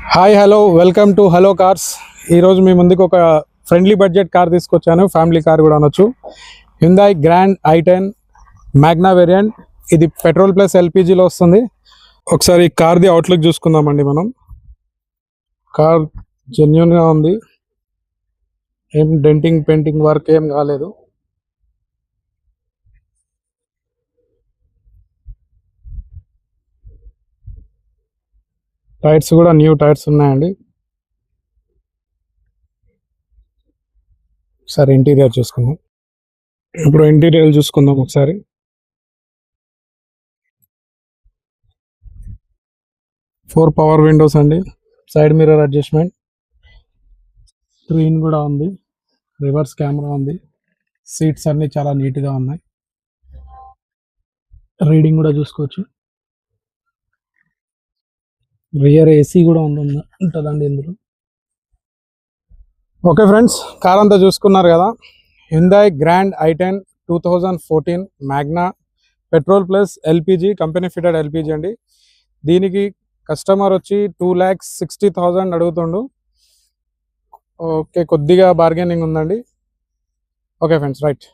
Hi hello welcome to hello cars. ఈరోజు మీ ముందుకు ఒక ఫ్రెండ్లీ బడ్జెట్ కార్ తీసుకొచ్చాను. ఫ్యామిలీ కార్ కూడా అనొచ్చు. Hyundai grand i10 Magna variant. ఇది పెట్రోల్ ప్లస్ ఎల్పిజిలో వస్తుంది. ఒకసారి ఈ కార్ది అవుట్లుక్ చూసుకుందామండి. మనం కార్ జెన్యున్గా ఉంది, ఏం డెంటింగ్ పెయింటింగ్ వర్క్ ఏం కాలేదు. టైర్స్ కూడా న్యూ టైర్స్ ఉన్నాయండి. ఒకసారి ఇంటీరియర్ చూసుకుందాం. ఇప్పుడు ఇంటీరియర్ చూసుకుందాం ఒకసారి. ఫోర్ పవర్ విండోస్ అండి, సైడ్ మిర్రర్ అడ్జస్ట్మెంట్, స్క్రీన్ కూడా ఉంది, రివర్స్ కెమెరా ఉంది, సీట్స్ అన్ని చాలా నీట్గా ఉన్నాయి. రీడింగ్ కూడా చూసుకోవచ్చు. రియర్ ఏసీ కూడా ఉంటుందండి ఇందులో. ఓకే ఫ్రెండ్స్, కార్ అంతా చూసుకున్నారు కదా. Hyundai grand i10 2014 Magna petrol plus LPG, company fitted LPG అండి. దీనికి కస్టమర్ వచ్చి 2,60,000 అడుగుతుండు. ఓకే, కొద్దిగా బార్గెనింగ్ ఉందండి. Okay friends, right.